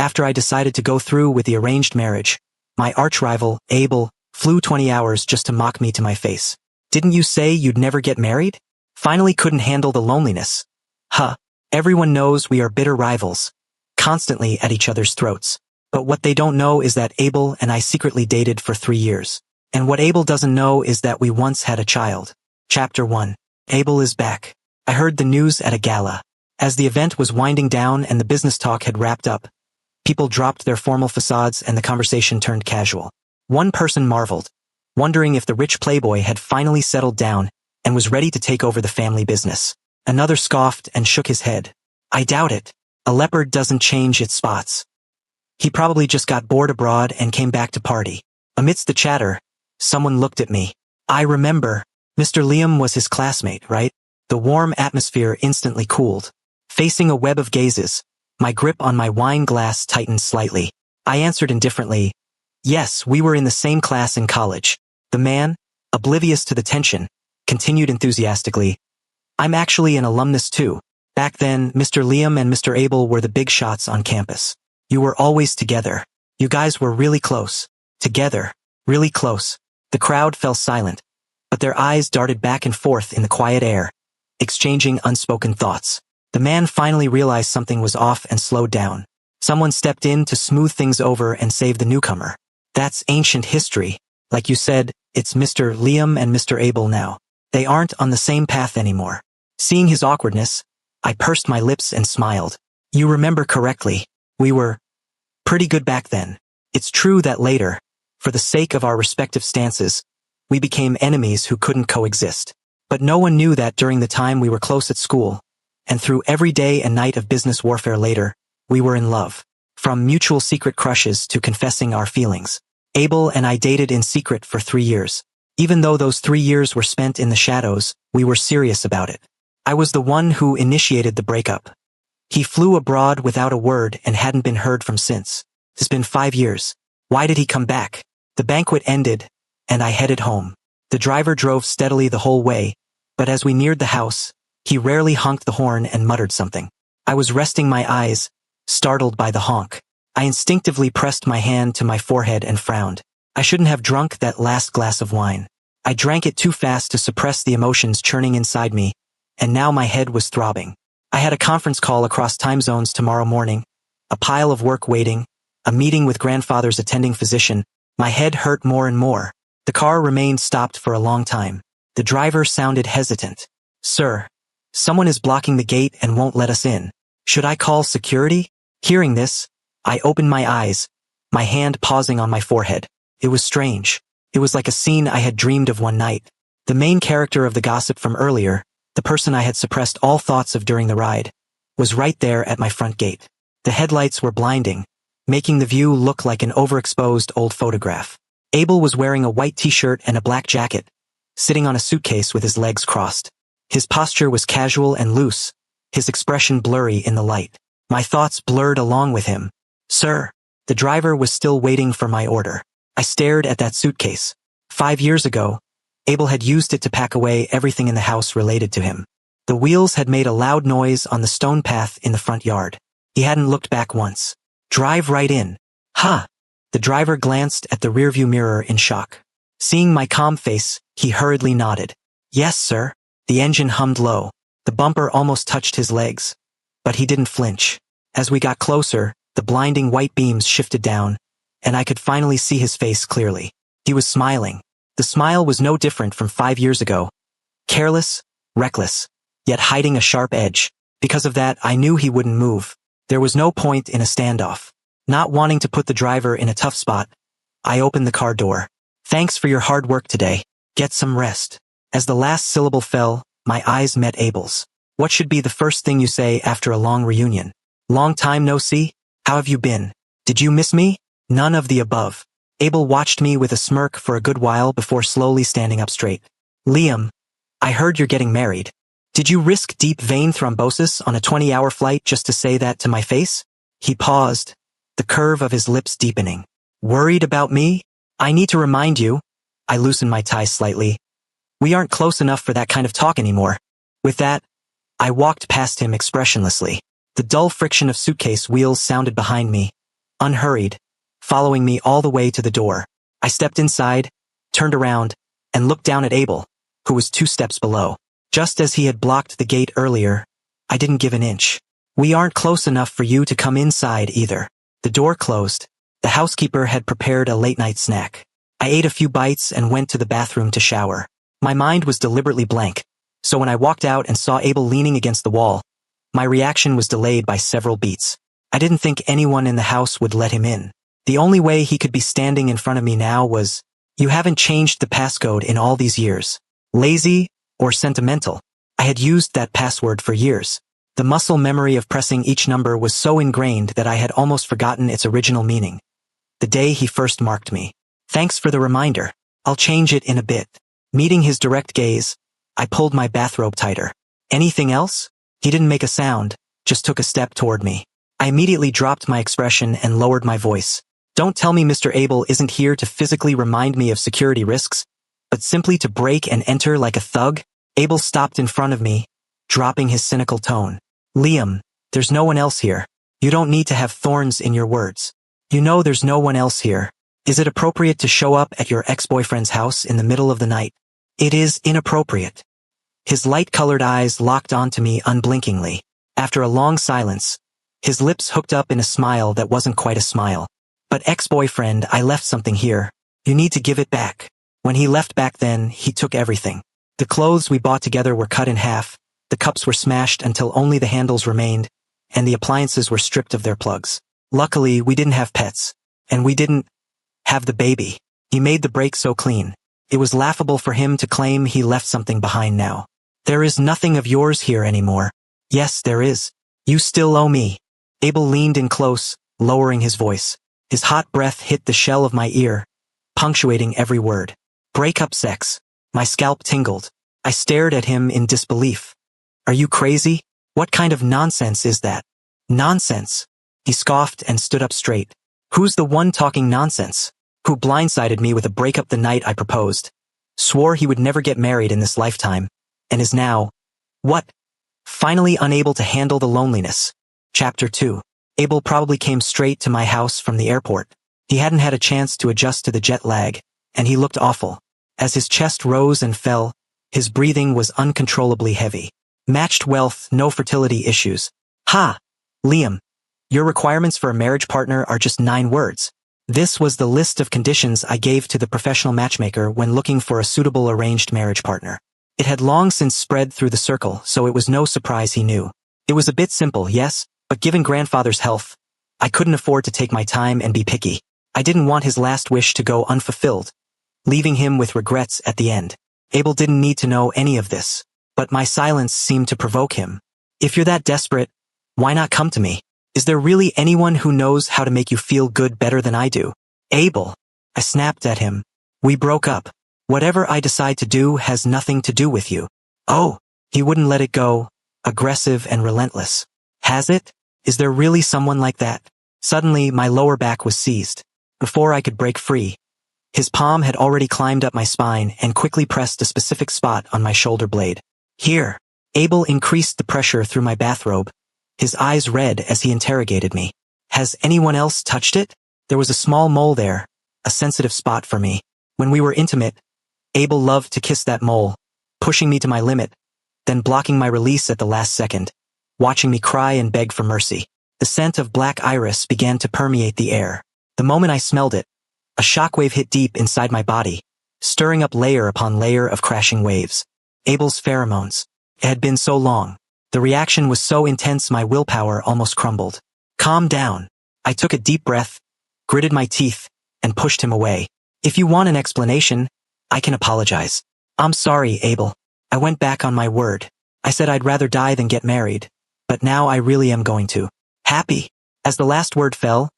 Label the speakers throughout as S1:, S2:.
S1: After I decided to go through with the arranged marriage, my arch-rival, Abel, flew 20 hours just to mock me to my face. Didn't you say you'd never get married? Finally couldn't handle the loneliness. Huh. Everyone knows we are bitter rivals, constantly at each other's throats. But what they don't know is that Abel and I secretly dated for 3 years. And what Abel doesn't know is that we once had a child. Chapter 1. Abel is back. I heard the news at a gala. As the event was winding down and the business talk had wrapped up, people dropped their formal facades and the conversation turned casual. One person marveled, wondering if the rich playboy had finally settled down and was ready to take over the family business. Another scoffed and shook his head. I doubt it. A leopard doesn't change its spots. He probably just got bored abroad and came back to party. Amidst the chatter, someone looked at me. I remember. Mr. Liam was his classmate, right? The warm atmosphere instantly cooled. Facing a web of gazes, my grip on my wine glass tightened slightly. I answered indifferently. Yes, we were in the same class in college. The man, oblivious to the tension, continued enthusiastically. I'm actually an alumnus too. Back then, Mr. Liam and Mr. Abel were the big shots on campus. You were always together. You guys were really close. Together. Really close. The crowd fell silent, but their eyes darted back and forth in the quiet air, exchanging unspoken thoughts. The man finally realized something was off and slowed down. Someone stepped in to smooth things over and save the newcomer. That's ancient history. Like you said, it's Mr. Liam and Mr. Abel now. They aren't on the same path anymore. Seeing his awkwardness, I pursed my lips and smiled. You remember correctly. We were pretty good back then. It's true that later, for the sake of our respective stances, we became enemies who couldn't coexist. But no one knew that during the time we were close at school, and through every day and night of business warfare later, we were in love. From mutual secret crushes to confessing our feelings. Abel and I dated in secret for 3 years. Even though those 3 years were spent in the shadows, we were serious about it. I was the one who initiated the breakup. He flew abroad without a word and hadn't been heard from since. It's been 5 years. Why did he come back? The banquet ended, and I headed home. The driver drove steadily the whole way, but as we neared the house, he rarely honked the horn and muttered something. I was resting my eyes, startled by the honk. I instinctively pressed my hand to my forehead and frowned. I shouldn't have drunk that last glass of wine. I drank it too fast to suppress the emotions churning inside me, and now my head was throbbing. I had a conference call across time zones tomorrow morning, a pile of work waiting, a meeting with grandfather's attending physician. My head hurt more and more. The car remained stopped for a long time. The driver sounded hesitant. Sir, someone is blocking the gate and won't let us in. Should I call security? Hearing this, I opened my eyes, my hand pausing on my forehead. It was strange. It was like a scene I had dreamed of one night. The main character of the gossip from earlier, the person I had suppressed all thoughts of during the ride, was right there at my front gate. The headlights were blinding, making the view look like an overexposed old photograph. Abel was wearing a white t-shirt and a black jacket, sitting on a suitcase with his legs crossed. His posture was casual and loose, his expression blurry in the light. My thoughts blurred along with him. Sir, the driver was still waiting for my order. I stared at that suitcase. 5 years ago, Abel had used it to pack away everything in the house related to him. The wheels had made a loud noise on the stone path in the front yard. He hadn't looked back once. Drive right in. Ha! The driver glanced at the rearview mirror in shock. Seeing my calm face, he hurriedly nodded. Yes, sir. The engine hummed low. The bumper almost touched his legs. But he didn't flinch. As we got closer, the blinding white beams shifted down, and I could finally see his face clearly. He was smiling. The smile was no different from 5 years ago. Careless, reckless, yet hiding a sharp edge. Because of that, I knew he wouldn't move. There was no point in a standoff. Not wanting to put the driver in a tough spot, I opened the car door. Thanks for your hard work today. Get some rest. As the last syllable fell, my eyes met Abel's. What should be the first thing you say after a long reunion? Long time no see? How have you been? Did you miss me? None of the above. Abel watched me with a smirk for a good while before slowly standing up straight. Liam, I heard you're getting married. Did you risk deep vein thrombosis on a 20-hour flight just to say that to my face? He paused, the curve of his lips deepening. Worried about me? I need to remind you. I loosened my tie slightly. We aren't close enough for that kind of talk anymore. With that, I walked past him expressionlessly. The dull friction of suitcase wheels sounded behind me, unhurried, following me all the way to the door. I stepped inside, turned around, and looked down at Abel, who was 2 steps below. Just as he had blocked the gate earlier, I didn't give an inch. We aren't close enough for you to come inside either. The door closed. The housekeeper had prepared a late-night snack. I ate a few bites and went to the bathroom to shower. My mind was deliberately blank, so when I walked out and saw Abel leaning against the wall, my reaction was delayed by several beats. I didn't think anyone in the house would let him in. The only way he could be standing in front of me now was, "You haven't changed the passcode in all these years." Lazy or sentimental. I had used that password for years. The muscle memory of pressing each number was so ingrained that I had almost forgotten its original meaning. The day he first marked me. "Thanks for the reminder. I'll change it in a bit." Meeting his direct gaze, I pulled my bathrobe tighter. "Anything else?" He didn't make a sound, just took a step toward me. I immediately dropped my expression and lowered my voice. "Don't tell me Mr. Abel isn't here to physically remind me of security risks, but simply to break and enter like a thug?" Abel stopped in front of me, dropping his cynical tone. "Liam, there's no one else here. You don't need to have thorns in your words. You know there's no one else here. Is it appropriate to show up at your ex-boyfriend's house in the middle of the night?" "It is inappropriate." His light-colored eyes locked onto me unblinkingly. After a long silence, his lips hooked up in a smile that wasn't quite a smile. "But ex-boyfriend, I left something here. You need to give it back." When he left back then, he took everything. The clothes we bought together were cut in half, the cups were smashed until only the handles remained, and the appliances were stripped of their plugs. Luckily, we didn't have pets, and we didn't have the baby. He made the break so clean. It was laughable for him to claim he left something behind now. "There is nothing of yours here anymore." "Yes, there is. You still owe me." Abel leaned in close, lowering his voice. His hot breath hit the shell of my ear, punctuating every word. "Breakup sex." My scalp tingled. I stared at him in disbelief. "Are you crazy? What kind of nonsense is that?" "Nonsense?" He scoffed and stood up straight. "Who's the one talking nonsense? Who blindsided me with a breakup the night I proposed? Swore he would never get married in this lifetime, and is now, what? Finally unable to handle the loneliness. Chapter 2. Abel probably came straight to my house from the airport. He hadn't had a chance to adjust to the jet lag, and he looked awful. As his chest rose and fell, his breathing was uncontrollably heavy. Matched wealth, no fertility issues. "Ha! Liam, your requirements for a marriage partner are just 9 words. This was the list of conditions I gave to the professional matchmaker when looking for a suitable arranged marriage partner. It had long since spread through the circle, so it was no surprise he knew. It was a bit simple, yes, but given grandfather's health, I couldn't afford to take my time and be picky. I didn't want his last wish to go unfulfilled, leaving him with regrets at the end. Abel didn't need to know any of this, but my silence seemed to provoke him. "If you're that desperate, why not come to me? Is there really anyone who knows how to make you feel good better than I do?" "Abel," I snapped at him. "We broke up. Whatever I decide to do has nothing to do with you." "Oh," he wouldn't let it go, aggressive and relentless. "Has it? Is there really someone like that?" Suddenly, my lower back was seized. Before I could break free, his palm had already climbed up my spine and quickly pressed a specific spot on my shoulder blade. "Here." Abel increased the pressure through my bathrobe, his eyes red as he interrogated me. "Has anyone else touched it?" There was a small mole there, a sensitive spot for me. When we were intimate, Abel loved to kiss that mole, pushing me to my limit, then blocking my release at the last second, watching me cry and beg for mercy. The scent of black iris began to permeate the air. The moment I smelled it, a shockwave hit deep inside my body, stirring up layer upon layer of crashing waves. Abel's pheromones. It had been so long. The reaction was so intense my willpower almost crumbled. "Calm down." I took a deep breath, gritted my teeth, and pushed him away. "If you want an explanation, I can apologize." "I'm sorry, Abel. I went back on my word. I said I'd rather die than get married, but now I really am going to." "Happy?" As the last word fell,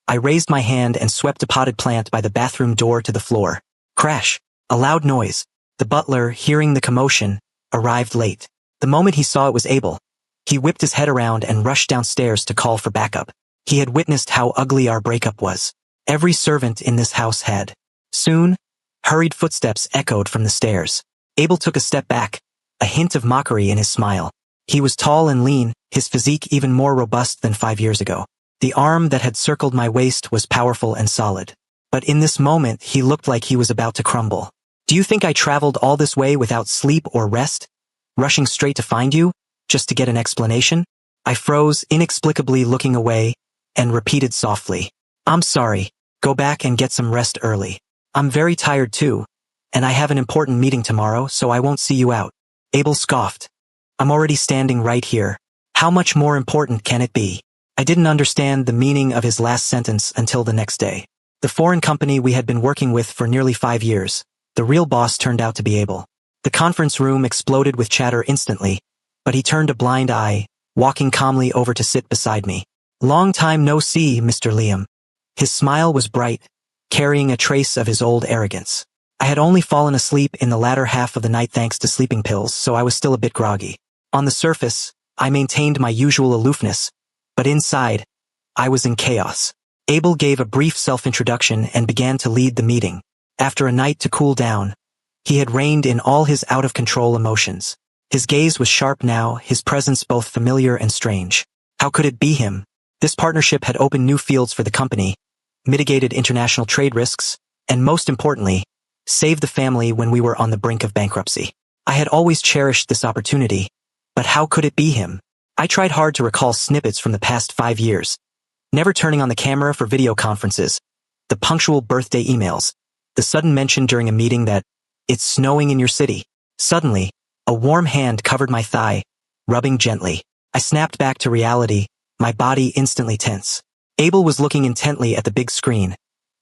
S1: I raised my hand and swept a potted plant by the bathroom door to the floor. Crash. A loud noise. The butler, hearing the commotion, arrived late. The moment he saw it was Abel, he whipped his head around and rushed downstairs to call for backup. He had witnessed how ugly our breakup was. Every servant in this house had. Soon, hurried footsteps echoed from the stairs. Abel took a step back, a hint of mockery in his smile. He was tall and lean, his physique even more robust than 5 years ago. The arm that had circled my waist was powerful and solid. But in this moment, he looked like he was about to crumble. Do you think I traveled all this way without sleep or rest? Rushing straight to find you? Just to get an explanation? I froze, inexplicably looking away, and repeated softly. I'm sorry. Go back and get some rest early. I'm very tired too, and I have an important meeting tomorrow, so I won't see you out. Abel scoffed. I'm already standing right here. How much more important can it be? I didn't understand the meaning of his last sentence until the next day. The foreign company we had been working with for nearly 5 years, the real boss turned out to be Abel. The conference room exploded with chatter instantly, but he turned a blind eye, walking calmly over to sit beside me. Long time no see, Mr. Liam. His smile was bright, carrying a trace of his old arrogance. I had only fallen asleep in the latter half of the night thanks to sleeping pills, so I was still a bit groggy. On the surface, I maintained my usual aloofness, but inside, I was in chaos. Abel gave a brief self-introduction and began to lead the meeting. After a night to cool down, he had reined in all his out-of-control emotions. His gaze was sharp now, his presence both familiar and strange. How could it be him? This partnership had opened new fields for the company, mitigated international trade risks, and most importantly, saved the family when we were on the brink of bankruptcy. I had always cherished this opportunity, but how could it be him? I tried hard to recall snippets from the past 5 years, never turning on the camera for video conferences, the punctual birthday emails, the sudden mention during a meeting that, it's snowing in your city. Suddenly, a warm hand covered my thigh, rubbing gently. I snapped back to reality, my body instantly tense. Abel was looking intently at the big screen,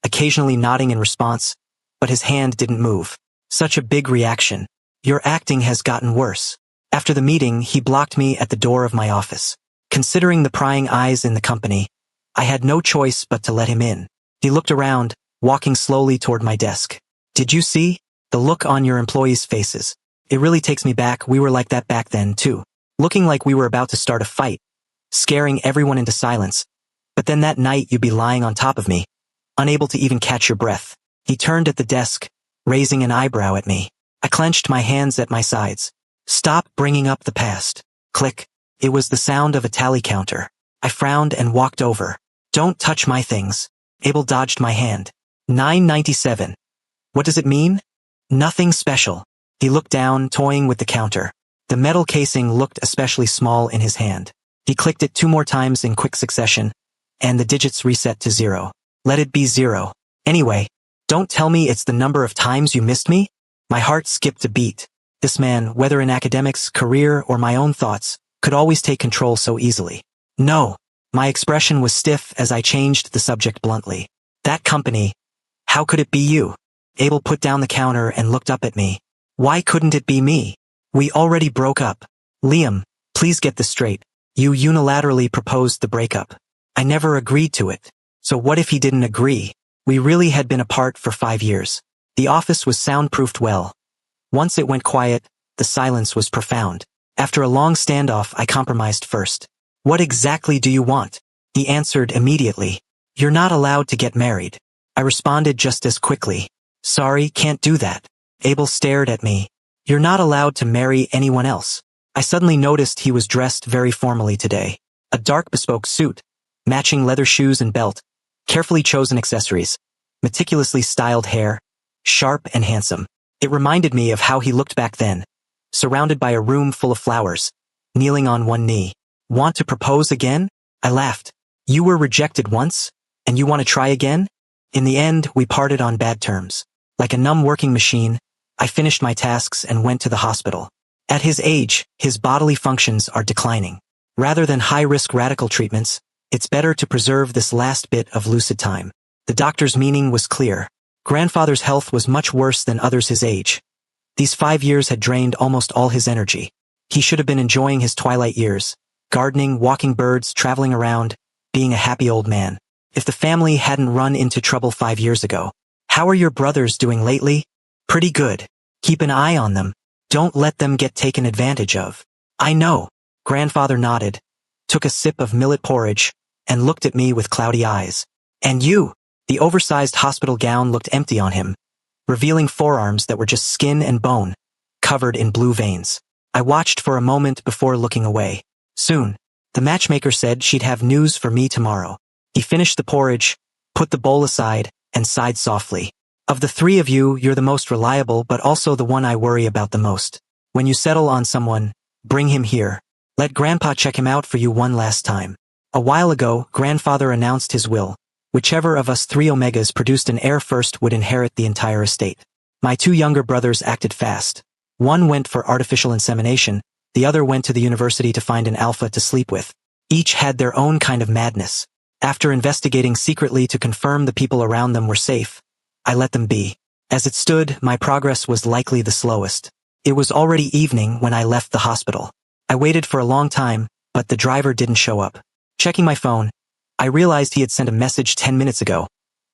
S1: occasionally nodding in response, but his hand didn't move. Such a big reaction. Your acting has gotten worse. After the meeting, he blocked me at the door of my office. Considering the prying eyes in the company, I had no choice but to let him in. He looked around, walking slowly toward my desk. Did you see? The look on your employees' faces. It really takes me back. We were like that back then, too. Looking like we were about to start a fight, scaring everyone into silence. But then that night you'd be lying on top of me, unable to even catch your breath. He turned at the desk, raising an eyebrow at me. I clenched my hands at my sides. Stop bringing up the past. Click. It was the sound of a tally counter. I frowned and walked over. Don't touch my things. Abel dodged my hand. 997. What does it mean? Nothing special. He looked down, toying with the counter. The metal casing looked especially small in his hand. He clicked it 2 more times in quick succession, and the digits reset to 0. Let it be 0. Anyway, don't tell me it's the number of times you missed me? My heart skipped a beat. This man, whether in academics, career, or my own thoughts, could always take control so easily. No. My expression was stiff as I changed the subject bluntly. That company. How could it be you? Abel put down the counter and looked up at me. Why couldn't it be me? We already broke up. Liam, please get this straight. You unilaterally proposed the breakup. I never agreed to it. So what if he didn't agree? We really had been apart for 5 years. The office was soundproofed well. Once it went quiet, the silence was profound. After a long standoff, I compromised first. What exactly do you want? He answered immediately. You're not allowed to get married. I responded just as quickly. Sorry, can't do that. Abel stared at me. You're not allowed to marry anyone else. I suddenly noticed he was dressed very formally today. A dark bespoke suit, matching leather shoes and belt, carefully chosen accessories, meticulously styled hair, sharp and handsome. It reminded me of how he looked back then, surrounded by a room full of flowers, kneeling on one knee. Want to propose again? I laughed. You were rejected once, and you want to try again? In the end, we parted on bad terms. Like a numb working machine, I finished my tasks and went to the hospital. At his age, his bodily functions are declining. Rather than high-risk radical treatments, it's better to preserve this last bit of lucid time. The doctor's meaning was clear. Grandfather's health was much worse than others his age. These 5 years had drained almost all his energy. He should have been enjoying his twilight years, gardening, walking birds, traveling around, being a happy old man. If the family hadn't run into trouble 5 years ago. How are your brothers doing lately? Pretty good. Keep an eye on them. Don't let them get taken advantage of. I know. Grandfather nodded, took a sip of millet porridge, and looked at me with cloudy eyes. And you? The oversized hospital gown looked empty on him, revealing forearms that were just skin and bone, covered in blue veins. I watched for a moment before looking away. Soon, the matchmaker said she'd have news for me tomorrow. He finished the porridge, put the bowl aside, and sighed softly. Of the three of you, you're the most reliable but also the one I worry about the most. When you settle on someone, bring him here. Let Grandpa check him out for you one last time. A while ago, Grandfather announced his will. Whichever of us three Omegas produced an heir first would inherit the entire estate. My two younger brothers acted fast. One went for artificial insemination, the other went to the university to find an alpha to sleep with. Each had their own kind of madness. After investigating secretly to confirm the people around them were safe, I let them be. As it stood, my progress was likely the slowest. It was already evening when I left the hospital. I waited for a long time, but the driver didn't show up. Checking my phone, I realized he had sent a message 10 minutes ago.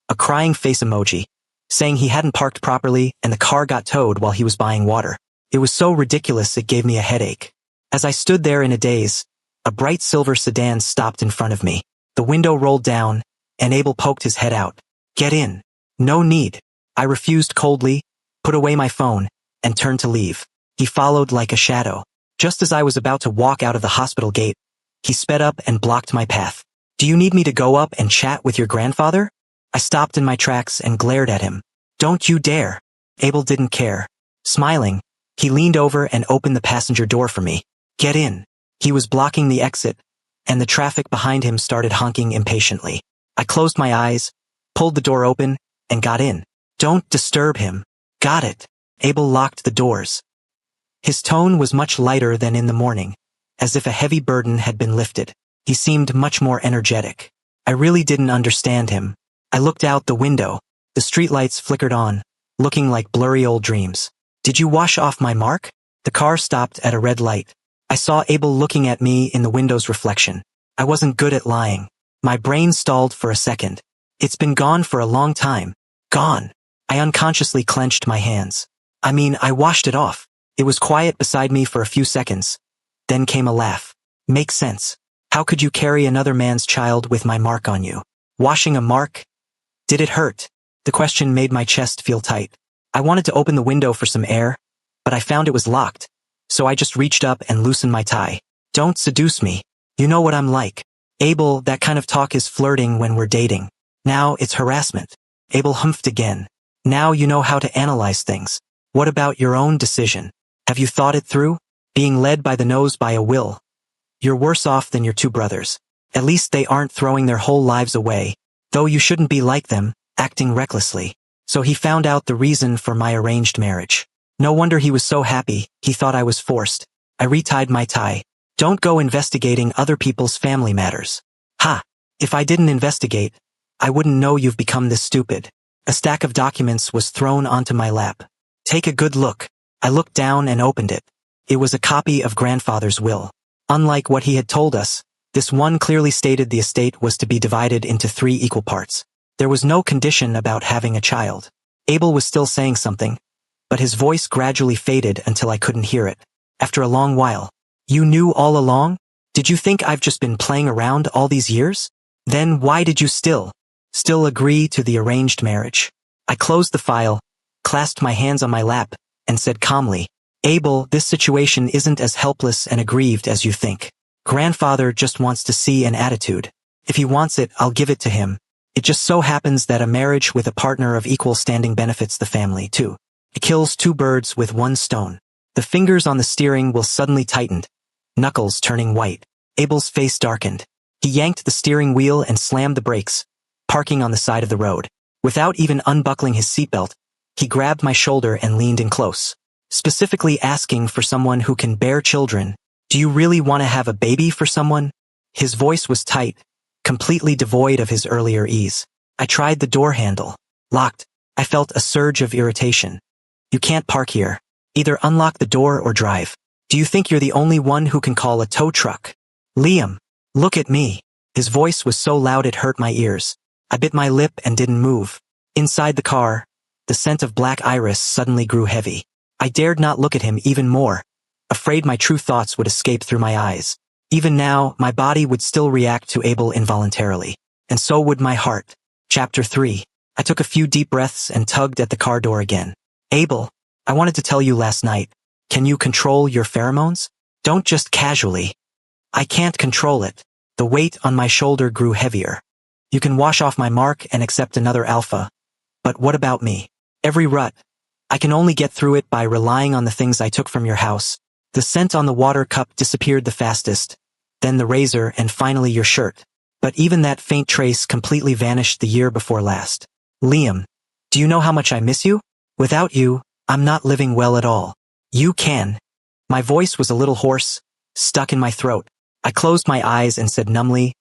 S1: A crying face emoji, saying he hadn't parked properly and the car got towed while he was buying water. It was so ridiculous it gave me a headache. As I stood there in a daze, a bright silver sedan stopped in front of me. The window rolled down, and Abel poked his head out. Get in. No need. I refused coldly, put away my phone, and turned to leave. He followed like a shadow. Just as I was about to walk out of the hospital gate, he sped up and blocked my path. Do you need me to go up and chat with your grandfather? I stopped in my tracks and glared at him. Don't you dare. Abel didn't care. Smiling, he leaned over and opened the passenger door for me. Get in. He was blocking the exit, and the traffic behind him started honking impatiently. I closed my eyes, pulled the door open, and got in. Don't disturb him. Got it. Abel locked the doors. His tone was much lighter than in the morning, as if a heavy burden had been lifted. He seemed much more energetic. I really didn't understand him. I looked out the window. The streetlights flickered on, looking like blurry old dreams. Did you wash off my mark? The car stopped at a red light. I saw Abel looking at me in the window's reflection. I wasn't good at lying. My brain stalled for a second. It's been gone for a long time. Gone. I unconsciously clenched my hands. I washed it off. It was quiet beside me for a few seconds. Then came a laugh. Makes sense. How could you carry another man's child with my mark on you? Washing a mark? Did it hurt? The question made my chest feel tight. I wanted to open the window for some air, but I found it was locked, so I just reached up and loosened my tie. Don't seduce me. You know what I'm like. Abel, that kind of talk is flirting when we're dating. Now it's harassment. Abel humphed again. Now you know how to analyze things. What about your own decision? Have you thought it through? Being led by the nose by a will. You're worse off than your two brothers. At least they aren't throwing their whole lives away, though you shouldn't be like them, acting recklessly. So he found out the reason for my arranged marriage. No wonder he was so happy, he thought I was forced. I retied my tie. Don't go investigating other people's family matters. Ha! If I didn't investigate, I wouldn't know you've become this stupid. A stack of documents was thrown onto my lap. Take a good look. I looked down and opened it. It was a copy of Grandfather's will. Unlike what he had told us, this one clearly stated the estate was to be divided into 3 equal parts. There was no condition about having a child. Abel was still saying something, but his voice gradually faded until I couldn't hear it. After a long while, you knew all along? Did you think I've just been playing around all these years? Then why did you still agree to the arranged marriage? I closed the file, clasped my hands on my lap, and said calmly, Abel, this situation isn't as helpless and aggrieved as you think. Grandfather just wants to see an attitude. If he wants it, I'll give it to him. It just so happens that a marriage with a partner of equal standing benefits the family, too. It kills 2 birds with 1 stone. The fingers on the steering wheel suddenly tightened, knuckles turning white. Abel's face darkened. He yanked the steering wheel and slammed the brakes, parking on the side of the road. Without even unbuckling his seatbelt, he grabbed my shoulder and leaned in close, specifically asking for someone who can bear children. Do you really want to have a baby for someone? His voice was tight, completely devoid of his earlier ease. I tried the door handle. Locked. I felt a surge of irritation. You can't park here. Either unlock the door or drive. Do you think you're the only one who can call a tow truck? Liam, look at me. His voice was so loud it hurt my ears. I bit my lip and didn't move. Inside the car, the scent of black iris suddenly grew heavy. I dared not look at him even more, afraid my true thoughts would escape through my eyes. Even now, my body would still react to Abel involuntarily. And so would my heart. Chapter 3. I took a few deep breaths and tugged at the car door again. Abel, I wanted to tell you last night. Can you control your pheromones? Don't just casually. I can't control it. The weight on my shoulder grew heavier. You can wash off my mark and accept another alpha. But what about me? Every rut. I can only get through it by relying on the things I took from your house. The scent on the water cup disappeared the fastest, then the razor, and finally your shirt. But even that faint trace completely vanished the year before last. Liam, do you know how much I miss you? Without you, I'm not living well at all. You can. My voice was a little hoarse, stuck in my throat. I closed my eyes and said numbly,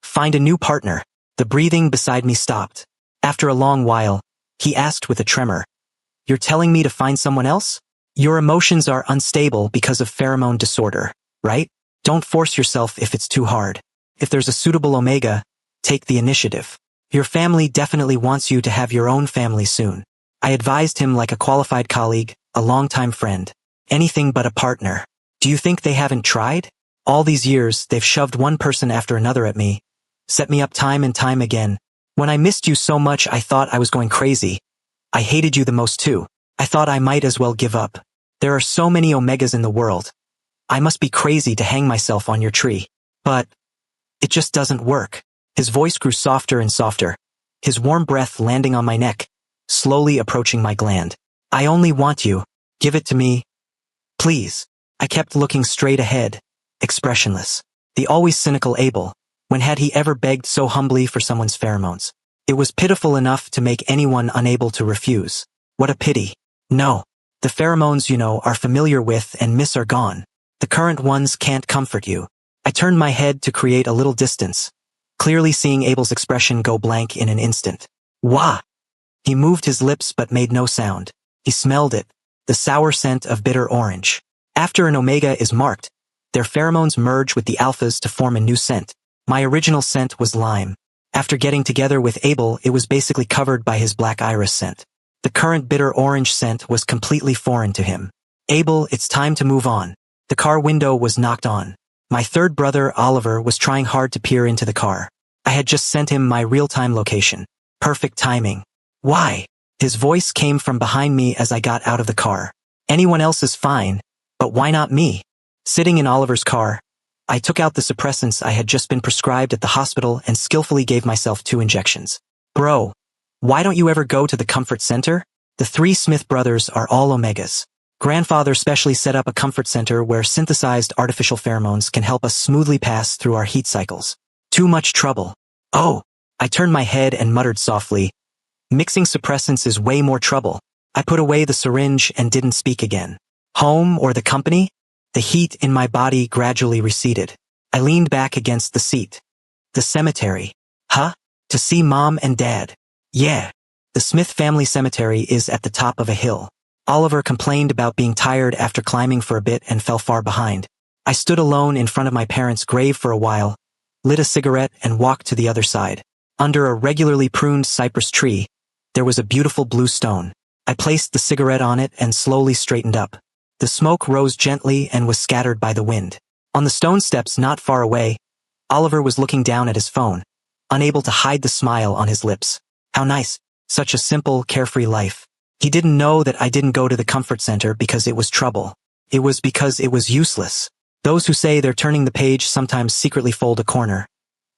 S1: find a new partner. The breathing beside me stopped. After a long while, he asked with a tremor, you're telling me to find someone else? Your emotions are unstable because of pheromone disorder, right? Don't force yourself if it's too hard. If there's a suitable Omega, take the initiative. Your family definitely wants you to have your own family soon. I advised him like a qualified colleague, a longtime friend. Anything but a partner. Do you think they haven't tried? All these years, they've shoved one person after another at me. Set me up time and time again. When I missed you so much, I thought I was going crazy. I hated you the most too. I thought I might as well give up. There are so many Omegas in the world. I must be crazy to hang myself on your tree. But it just doesn't work. His voice grew softer and softer, his warm breath landing on my neck, slowly approaching my gland. I only want you. Give it to me. Please. I kept looking straight ahead, expressionless. The always cynical Abel. When had he ever begged so humbly for someone's pheromones? It was pitiful enough to make anyone unable to refuse. What a pity. No. The pheromones you know are familiar with and miss are gone. The current ones can't comfort you. I turned my head to create a little distance, clearly seeing Abel's expression go blank in an instant. Wah! He moved his lips but made no sound. He smelled it, the sour scent of bitter orange. After an Omega is marked, their pheromones merge with the alphas to form a new scent. My original scent was lime. After getting together with Abel, it was basically covered by his black iris scent. The current bitter orange scent was completely foreign to him. Abel, it's time to move on. The car window was knocked on. My third brother, Oliver, was trying hard to peer into the car. I had just sent him my real-time location. Perfect timing. Why? His voice came from behind me as I got out of the car. Anyone else is fine, but why not me? Sitting in Oliver's car, I took out the suppressants I had just been prescribed at the hospital and skillfully gave myself 2 injections. Bro, why don't you ever go to the comfort center? The 3 Smith brothers are all Omegas. Grandfather specially set up a comfort center where synthesized artificial pheromones can help us smoothly pass through our heat cycles. Too much trouble. Oh, I turned my head and muttered softly, mixing suppressants is way more trouble. I put away the syringe and didn't speak again. Home or the company? The heat in my body gradually receded. I leaned back against the seat. The cemetery. Huh? To see Mom and Dad. Yeah. The Smith family cemetery is at the top of a hill. Oliver complained about being tired after climbing for a bit and fell far behind. I stood alone in front of my parents' grave for a while, lit a cigarette and walked to the other side. Under a regularly pruned cypress tree, there was a beautiful blue stone. I placed the cigarette on it and slowly straightened up. The smoke rose gently and was scattered by the wind. On the stone steps not far away, Oliver was looking down at his phone, unable to hide the smile on his lips. How nice. Such a simple, carefree life. He didn't know that I didn't go to the comfort center because it was trouble. It was because it was useless. Those who say they're turning the page sometimes secretly fold a corner.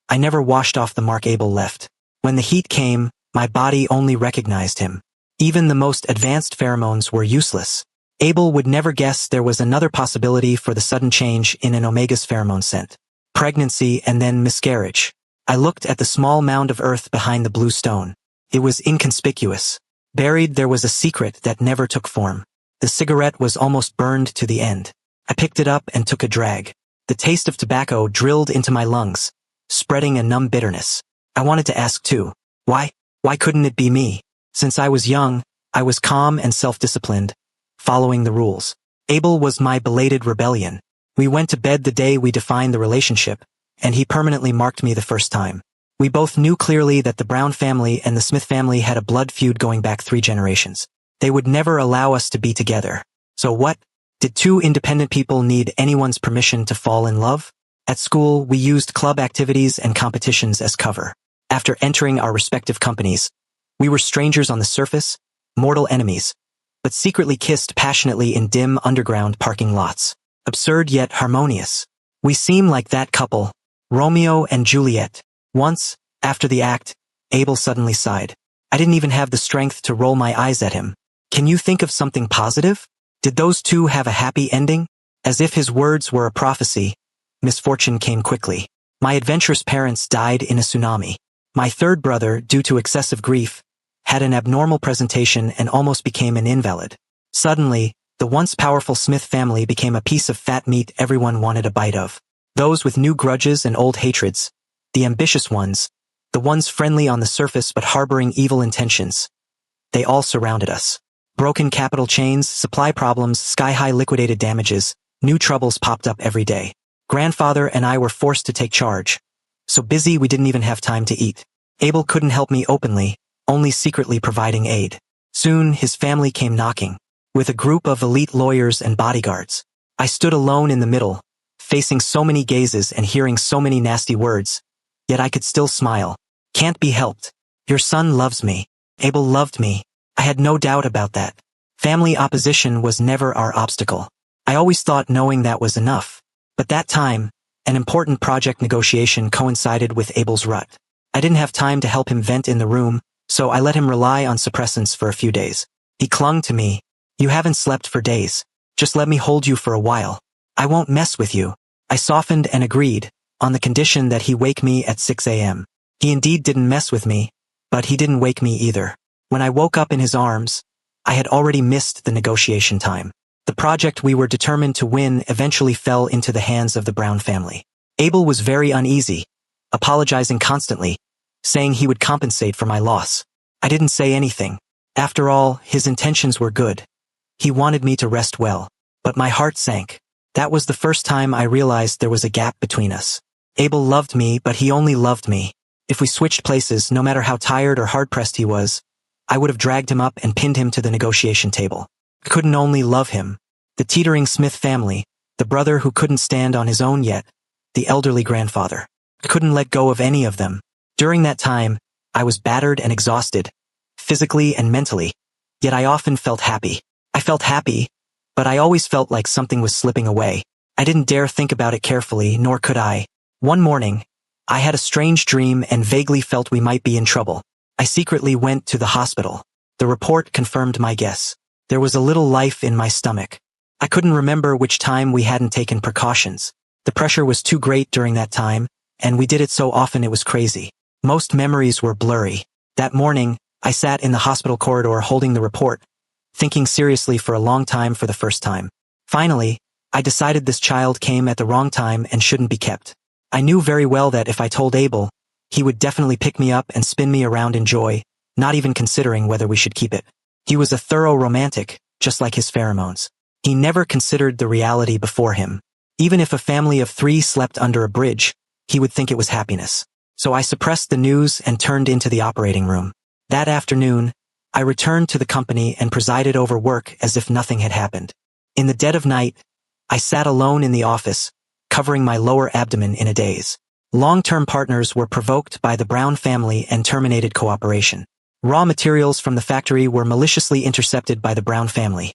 S1: I never washed off the mark Abel left. When the heat came, my body only recognized him. Even the most advanced pheromones were useless. Abel would never guess there was another possibility for the sudden change in an Omega's pheromone scent. Pregnancy and then miscarriage. I looked at the small mound of earth behind the blue stone. It was inconspicuous. Buried there was a secret that never took form. The cigarette was almost burned to the end. I picked it up and took a drag. The taste of tobacco drilled into my lungs, spreading a numb bitterness. I wanted to ask too. Why couldn't it be me? Since I was young, I was calm and self-disciplined, following the rules. Abel was my belated rebellion. We went to bed the day we defined the relationship, and he permanently marked me the first time. We both knew clearly that the Brown family and the Smith family had a blood feud going back 3 generations. They would never allow us to be together. So what? Did 2 independent people need anyone's permission to fall in love? At school, we used club activities and competitions as cover. After entering our respective companies, we were strangers on the surface, mortal enemies, but secretly kissed passionately in dim underground parking lots. Absurd yet harmonious. We seem like that couple, Romeo and Juliet. Once, After the act, Abel suddenly sighed. I didn't even have the strength to roll my eyes at him. Can you think of something positive? Did those two have a happy ending? As if his words were a prophecy, misfortune came quickly. My adventurous parents died in a tsunami. My third brother, due to excessive grief, had an abnormal presentation and almost became an invalid. Suddenly, the once powerful Smith family became a piece of fat meat everyone wanted a bite of. Those with new grudges and old hatreds, the ambitious ones, the ones friendly on the surface but harboring evil intentions, they all surrounded us. Broken capital chains, supply problems, sky-high liquidated damages, new troubles popped up every day. Grandfather and I were forced to take charge. So busy we didn't even have time to eat. Abel couldn't help me openly, only secretly providing aid. Soon his family came knocking, with a group of elite lawyers and bodyguards. I stood alone in the middle, facing so many gazes and hearing so many nasty words, yet I could still smile. Can't be helped. Your son loves me. Abel loved me. I had no doubt about that. Family opposition was never our obstacle. I always thought knowing that was enough. But that time, an important project negotiation coincided with Abel's rut. I didn't have time to help him vent in the room, so I let him rely on suppressants for a few days. He clung to me. You haven't slept for days. Just let me hold you for a while. I won't mess with you. I softened and agreed, on the condition that he wake me at 6 a.m. He indeed didn't mess with me, but he didn't wake me either. When I woke up in his arms, I had already missed the negotiation time. The project we were determined to win eventually fell into the hands of the Brown family. Abel was very uneasy, apologizing constantly, saying he would compensate for my loss. I didn't say anything. After all, his intentions were good. He wanted me to rest well, but my heart sank. That was the first time I realized there was a gap between us. Abel loved me, but he only loved me. If we switched places, no matter how tired or hard-pressed he was, I would have dragged him up and pinned him to the negotiation table. I couldn't only love him. The teetering Smith family, the brother who couldn't stand on his own yet, the elderly grandfather. I couldn't let go of any of them. During that time, I was battered and exhausted, physically and mentally, yet I often felt happy. I felt happy, but I always felt like something was slipping away. I didn't dare think about it carefully, nor could I. One morning, I had a strange dream and vaguely felt we might be in trouble. I secretly went to the hospital. The report confirmed my guess. There was a little life in my stomach. I couldn't remember which time we hadn't taken precautions. The pressure was too great during that time, and we did it so often it was crazy. Most memories were blurry. That morning, I sat in the hospital corridor holding the report, thinking seriously for a long time for the first time. Finally, I decided this child came at the wrong time and shouldn't be kept. I knew very well that if I told Abel, he would definitely pick me up and spin me around in joy, not even considering whether we should keep it. He was a thorough romantic, just like his pheromones. He never considered the reality before him. Even if a family of 3 slept under a bridge, he would think it was happiness. So I suppressed the news and turned into the operating room. That afternoon, I returned to the company and presided over work as if nothing had happened. In the dead of night, I sat alone in the office, covering my lower abdomen in a daze. Long-term partners were provoked by the Brown family and terminated cooperation. Raw materials from the factory were maliciously intercepted by the Brown family,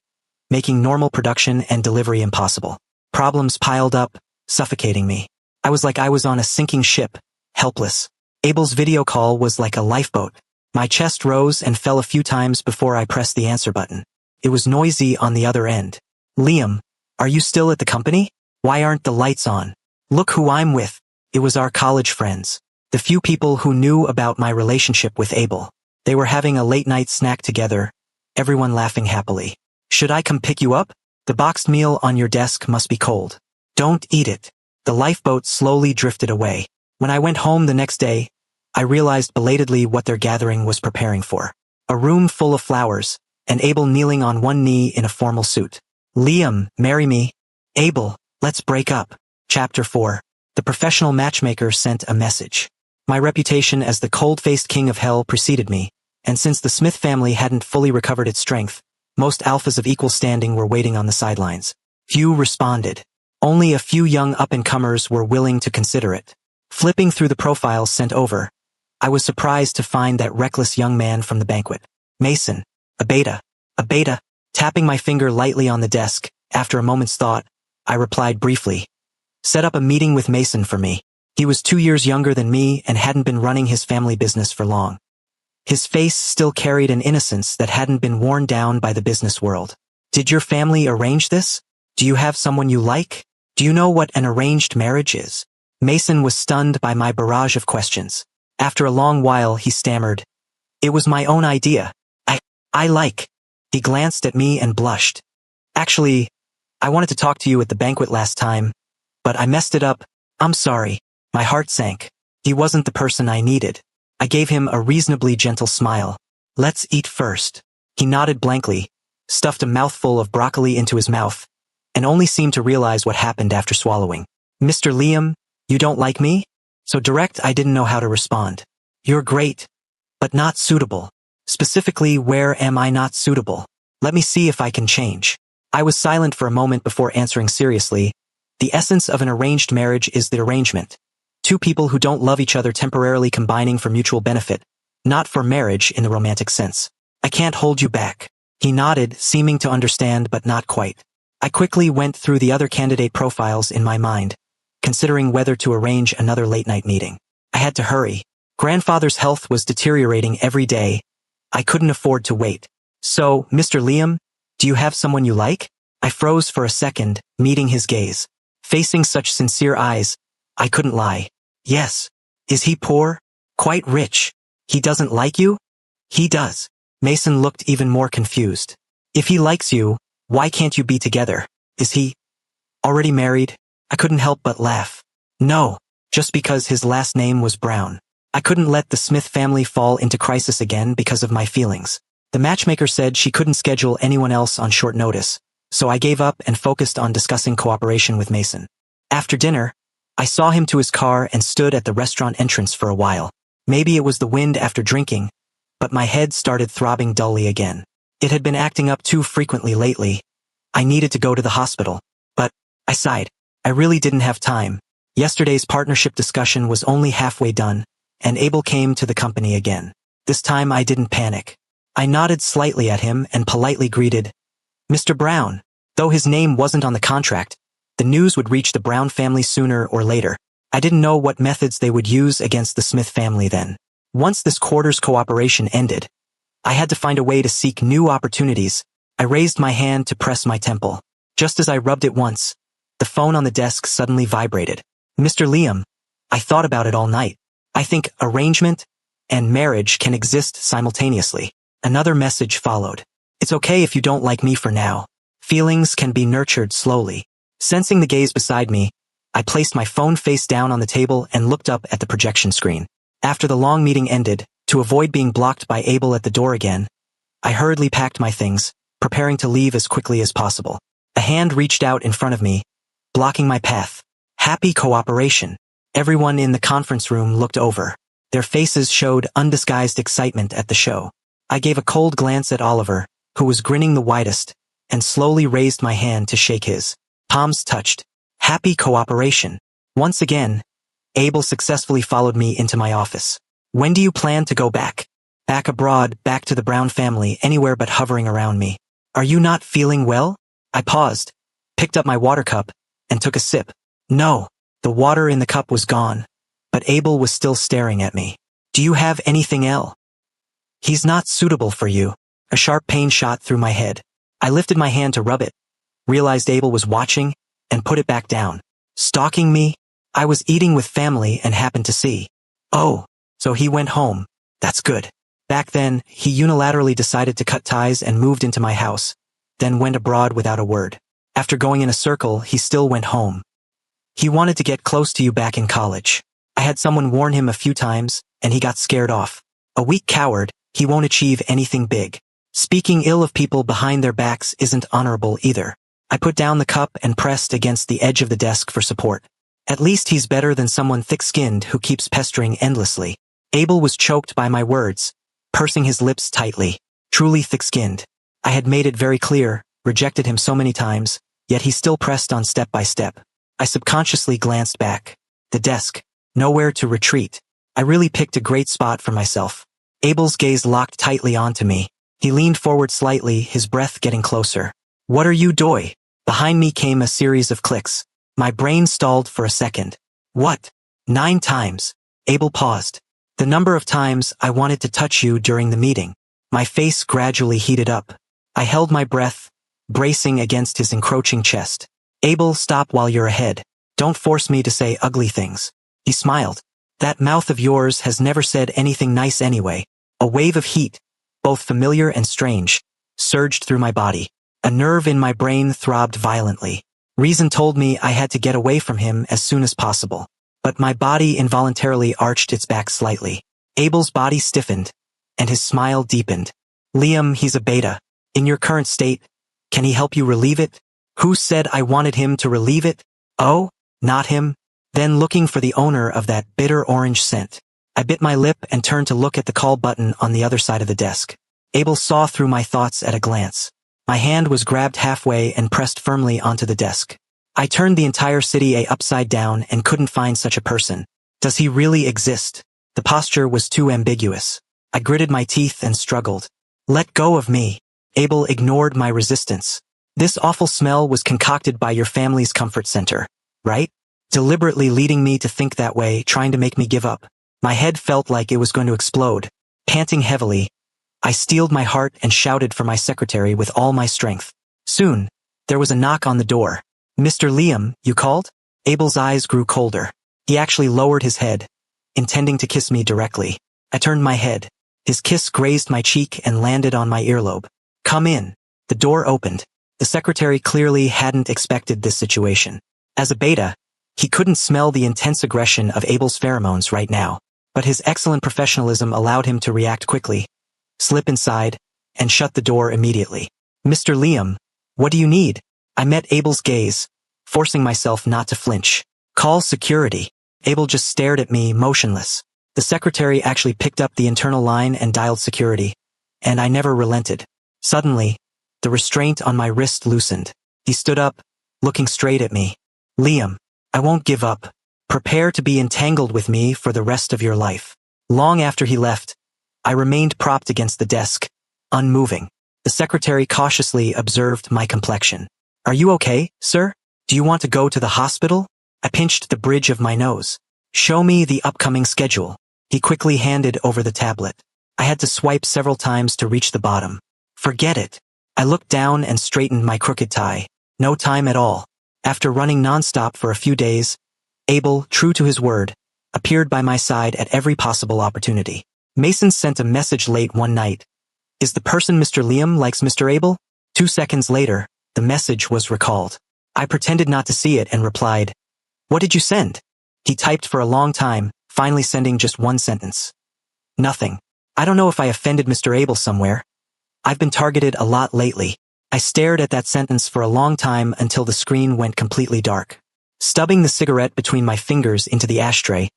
S1: making normal production and delivery impossible. Problems piled up, suffocating me. I was like I was on a sinking ship, helpless. Abel's video call was like a lifeboat. My chest rose and fell a few times before I pressed the answer button. It was noisy on the other end. Liam, are you still at the company? Why aren't the lights on? Look who I'm with. It was our college friends. The few people who knew about my relationship with Abel. They were having a late-night snack together, everyone laughing happily. Should I come pick you up? The boxed meal on your desk must be cold. Don't eat it. The lifeboat slowly drifted away. When I went home the next day, I realized belatedly what their gathering was preparing for. A room full of flowers, and Abel kneeling on one knee in a formal suit. Liam, marry me. Abel, let's break up. Chapter 4. The professional matchmaker sent a message. My reputation as the cold-faced king of hell preceded me, and since the Smith family hadn't fully recovered its strength, most alphas of equal standing were waiting on the sidelines. Few responded. Only a few young up-and-comers were willing to consider it. Flipping through the profiles sent over, I was surprised to find that reckless young man from the banquet. Mason, a beta. Tapping my finger lightly on the desk, after a moment's thought, I replied briefly. Set up a meeting with Mason for me. He was 2 years younger than me and hadn't been running his family business for long. His face still carried an innocence that hadn't been worn down by the business world. Did your family arrange this? Do you have someone you like? Do you know what an arranged marriage is? Mason was stunned by my barrage of questions. After a long while, he stammered, "It was my own idea. I like." He glanced at me and blushed. "Actually, I wanted to talk to you at the banquet last time, but I messed it up. I'm sorry." My heart sank. He wasn't the person I needed. I gave him a reasonably gentle smile. "Let's eat first." He nodded blankly, stuffed a mouthful of broccoli into his mouth, and only seemed to realize what happened after swallowing. "Mr. Liam, you don't like me?" So direct I didn't know how to respond. "You're great, but not suitable." Specifically, where am I not suitable? Let me see if I can change. I was silent for a moment before answering seriously. The essence of an arranged marriage is the arrangement. Two people who don't love each other temporarily combining for mutual benefit, not for marriage in the romantic sense. "I can't hold you back." He nodded, seeming to understand but not quite. I quickly went through the other candidate profiles in my mind, considering whether to arrange another late-night meeting. I had to hurry. Grandfather's health was deteriorating every day. I couldn't afford to wait. "So, Mr. Liam, do you have someone you like?" I froze for a second, meeting his gaze. Facing such sincere eyes, I couldn't lie. "Yes." "Is he poor?" "Quite rich." "He doesn't like you?" "He does." Mason looked even more confused. "If he likes you, why can't you be together? Is he already married?" I couldn't help but laugh. "No, just because his last name was Brown." I couldn't let the Smith family fall into crisis again because of my feelings. The matchmaker said she couldn't schedule anyone else on short notice, so I gave up and focused on discussing cooperation with Mason. After dinner, I saw him to his car and stood at the restaurant entrance for a while. Maybe it was the wind after drinking, but my head started throbbing dully again. It had been acting up too frequently lately. I needed to go to the hospital, but I sighed. I really didn't have time. Yesterday's partnership discussion was only halfway done, and Abel came to the company again. This time I didn't panic. I nodded slightly at him and politely greeted, "Mr. Brown." Though his name wasn't on the contract, the news would reach the Brown family sooner or later. I didn't know what methods they would use against the Smith family then. Once this quarter's cooperation ended, I had to find a way to seek new opportunities. I raised my hand to press my temple. Just as I rubbed it once, the phone on the desk suddenly vibrated. "Mr. Liam, I thought about it all night. I think arrangement and marriage can exist simultaneously." Another message followed. "It's okay if you don't like me for now. Feelings can be nurtured slowly." Sensing the gaze beside me, I placed my phone face down on the table and looked up at the projection screen. After the long meeting ended, to avoid being blocked by Abel at the door again, I hurriedly packed my things, preparing to leave as quickly as possible. A hand reached out in front of me, blocking my path. Happy cooperation. Everyone in the conference room looked over. Their faces showed undisguised excitement at the show. I gave a cold glance at Oliver, who was grinning the widest, and slowly raised my hand to shake his. Palms touched. Happy cooperation. Once again, Abel successfully followed me into my office. "When do you plan to go back?" "Back abroad, back to the Brown family, anywhere but hovering around me." "Are you not feeling well?" I paused, picked up my water cup, and took a sip. No, the water in the cup was gone, but Abel was still staring at me. "Do you have anything else?" "He's not suitable for you." A sharp pain shot through my head. I lifted my hand to rub it, realized Abel was watching, and put it back down. Stalking me? I was eating with family and happened to see. "Oh, so he went home. That's good." Back then, he unilaterally decided to cut ties and moved into my house, then went abroad without a word. After going in a circle, he still went home. He wanted to get close to you back in college. I had someone warn him a few times, and he got scared off. A weak coward, he won't achieve anything big. Speaking ill of people behind their backs isn't honorable either. I put down the cup and pressed against the edge of the desk for support. At least he's better than someone thick-skinned who keeps pestering endlessly. Abel was choked by my words, pursing his lips tightly. Truly thick-skinned. I had made it very clear, rejected him so many times, yet he still pressed on step by step. I subconsciously glanced back. The desk. Nowhere to retreat. I really picked a great spot for myself. Abel's gaze locked tightly onto me. He leaned forward slightly, his breath getting closer. "What are you doing?" Behind me came a series of clicks. My brain stalled for a second. "What?" 9 times. Abel paused. The number of times I wanted to touch you during the meeting. My face gradually heated up. I held my breath, bracing against his encroaching chest. Abel, stop while you're ahead. Don't force me to say ugly things. He smiled. That mouth of yours has never said anything nice anyway. A wave of heat, both familiar and strange, surged through my body. A nerve in my brain throbbed violently. Reason told me I had to get away from him as soon as possible. But my body involuntarily arched its back slightly. Abel's body stiffened, and his smile deepened. Liam, he's a beta. In your current state, can he help you relieve it? Who said I wanted him to relieve it? Oh, not him. Then looking for the owner of that bitter orange scent. I bit my lip and turned to look at the call button on the other side of the desk. Abel saw through my thoughts at a glance. My hand was grabbed halfway and pressed firmly onto the desk. I turned the entire city upside down and couldn't find such a person. Does he really exist? The posture was too ambiguous. I gritted my teeth and struggled. Let go of me. Abel ignored my resistance. This awful smell was concocted by your family's comfort center, right? Deliberately leading me to think that way, trying to make me give up. My head felt like it was going to explode. Panting heavily, I steeled my heart and shouted for my secretary with all my strength. Soon, there was a knock on the door. Mr. Liam, you called? Abel's eyes grew colder. He actually lowered his head, intending to kiss me directly. I turned my head. His kiss grazed my cheek and landed on my earlobe. Come in. The door opened. The secretary clearly hadn't expected this situation. As a beta, he couldn't smell the intense aggression of Abel's pheromones right now, but his excellent professionalism allowed him to react quickly, slip inside, and shut the door immediately. Mr. Liam, what do you need? I met Abel's gaze, forcing myself not to flinch. Call security. Abel just stared at me, motionless. The secretary actually picked up the internal line and dialed security, and I never relented. Suddenly, the restraint on my wrist loosened. He stood up, looking straight at me. Liam, I won't give up. Prepare to be entangled with me for the rest of your life. Long after he left, I remained propped against the desk, unmoving. The secretary cautiously observed my complexion. Are you okay, sir? Do you want to go to the hospital? I pinched the bridge of my nose. Show me the upcoming schedule. He quickly handed over the tablet. I had to swipe several times to reach the bottom. Forget it. I looked down and straightened my crooked tie. No time at all. After running nonstop for a few days, Abel, true to his word, appeared by my side at every possible opportunity. Mason sent a message late one night. Is the person Mr. Liam likes Mr. Abel? 2 seconds later, the message was recalled. I pretended not to see it and replied, What did you send? He typed for a long time, finally sending just one sentence. Nothing. I don't know if I offended Mr. Abel somewhere. I've been targeted a lot lately. I stared at that sentence for a long time until the screen went completely dark. Stubbing the cigarette between my fingers into the ashtray,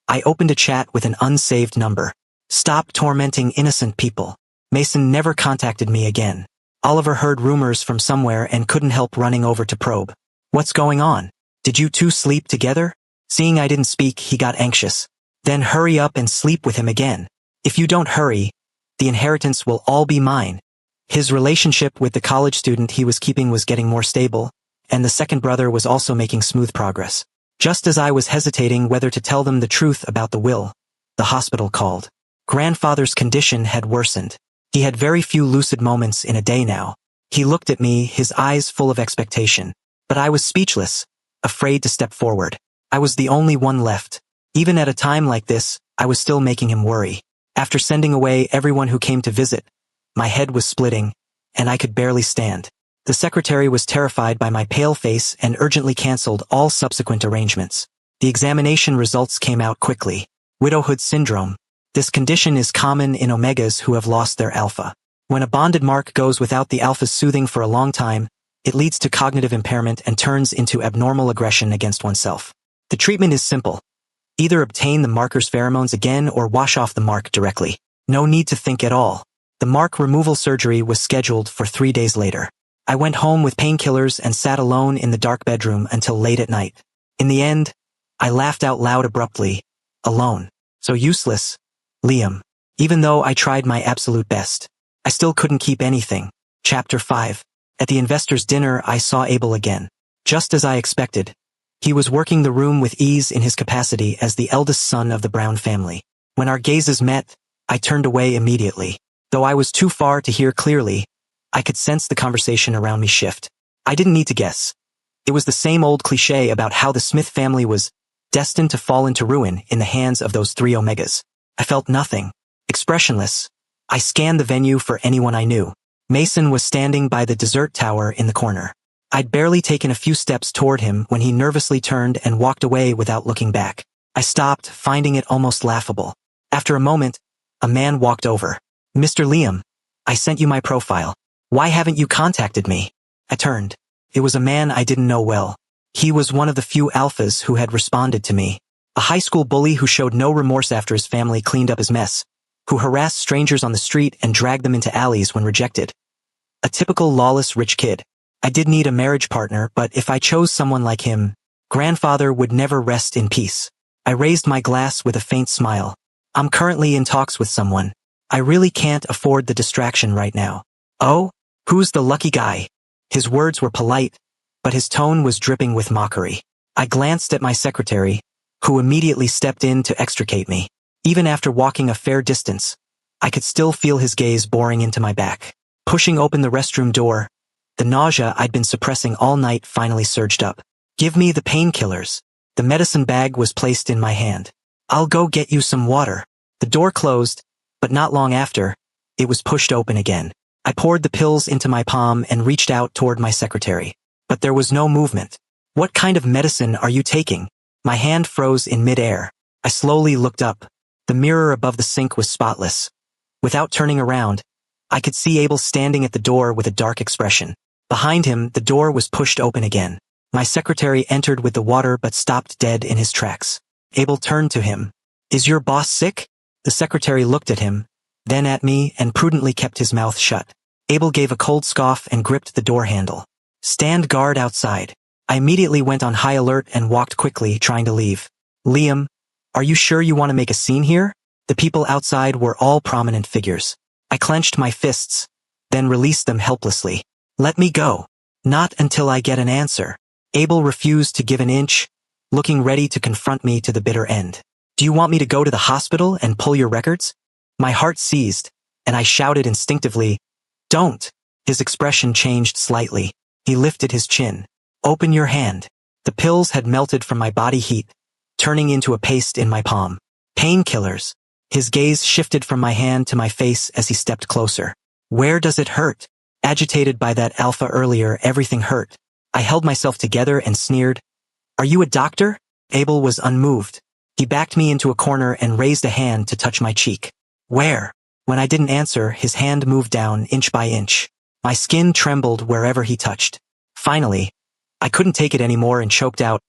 S1: I opened a chat with an unsaved number. Stop tormenting innocent people. Mason never contacted me again. Oliver heard rumors from somewhere and couldn't help running over to probe. What's going on? Did you two sleep together? Seeing I didn't speak, he got anxious. Then hurry up and sleep with him again. If you don't hurry, the inheritance will all be mine. His relationship with the college student he was keeping was getting more stable, and the second brother was also making smooth progress. Just as I was hesitating whether to tell them the truth about the will, the hospital called. Grandfather's condition had worsened. He had very few lucid moments in a day now. He looked at me, his eyes full of expectation. But I was speechless, afraid to step forward. I was the only one left. Even at a time like this, I was still making him worry. After sending away everyone who came to visit, my head was splitting, and I could barely stand. The secretary was terrified by my pale face and urgently canceled all subsequent arrangements. The examination results came out quickly. Widowhood syndrome. This condition is common in omegas who have lost their alpha. When a bonded mark goes without the alpha's soothing for a long time, it leads to cognitive impairment and turns into abnormal aggression against oneself. The treatment is simple. Either obtain the marker's pheromones again or wash off the mark directly. No need to think at all. The mark removal surgery was scheduled for 3 days later. I went home with painkillers and sat alone in the dark bedroom until late at night. In the end, I laughed out loud abruptly. Alone. So useless. Liam. Even though I tried my absolute best, I still couldn't keep anything. Chapter 5. At the investors' dinner, I saw Abel again. Just as I expected, He was working the room with ease in his capacity as the eldest son of the Brown family. When our gazes met, I turned away immediately. Though I was too far to hear clearly, I could sense the conversation around me shift. I didn't need to guess. It was the same old cliché about how the Smith family was destined to fall into ruin in the hands of those three Omegas. I felt nothing. Expressionless, I scanned the venue for anyone I knew. Mason was standing by the dessert tower in the corner. I'd barely taken a few steps toward him when he nervously turned and walked away without looking back. I stopped, finding it almost laughable. After a moment, a man walked over. "Mr. Liam, I sent you my profile. Why haven't you contacted me?" I turned. It was a man I didn't know well. He was one of the few alphas who had responded to me. A high school bully who showed no remorse after his family cleaned up his mess, who harassed strangers on the street and dragged them into alleys when rejected. A typical lawless rich kid. I did need a marriage partner, but if I chose someone like him, grandfather would never rest in peace. I raised my glass with a faint smile. "I'm currently in talks with someone. I really can't afford the distraction right now." "Oh? Who's the lucky guy?" His words were polite, but his tone was dripping with mockery. I glanced at my secretary, who immediately stepped in to extricate me. Even after walking a fair distance, I could still feel his gaze boring into my back. Pushing open the restroom door, the nausea I'd been suppressing all night finally surged up. "Give me the painkillers." The medicine bag was placed in my hand. "I'll go get you some water." The door closed, but not long after, it was pushed open again. I poured the pills into my palm and reached out toward my secretary. But there was no movement. "What kind of medicine are you taking?" My hand froze in midair. I slowly looked up. The mirror above the sink was spotless. Without turning around, I could see Abel standing at the door with a dark expression. Behind him, the door was pushed open again. My secretary entered with the water but stopped dead in his tracks. Abel turned to him. "Is your boss sick?" The secretary looked at him, then at me, and prudently kept his mouth shut. Abel gave a cold scoff and gripped the door handle. "Stand guard outside." I immediately went on high alert and walked quickly, trying to leave. "Liam, are you sure you want to make a scene here?" The people outside were all prominent figures. I clenched my fists, then released them helplessly. "Let me go." "Not until I get an answer." Abel refused to give an inch, looking ready to confront me to the bitter end. "Do you want me to go to the hospital and pull your records?" My heart seized, and I shouted instinctively, "Don't." His expression changed slightly. He lifted his chin. "Open your hand." The pills had melted from my body heat, turning into a paste in my palm. "Painkillers." His gaze shifted from my hand to my face as he stepped closer. "Where does it hurt?" Agitated by that alpha earlier, everything hurt. I held myself together and sneered. "Are you a doctor?" Abel was unmoved. He backed me into a corner and raised a hand to touch my cheek. "Where?" When I didn't answer, his hand moved down inch by inch. My skin trembled wherever he touched. Finally, I couldn't take it anymore and choked out,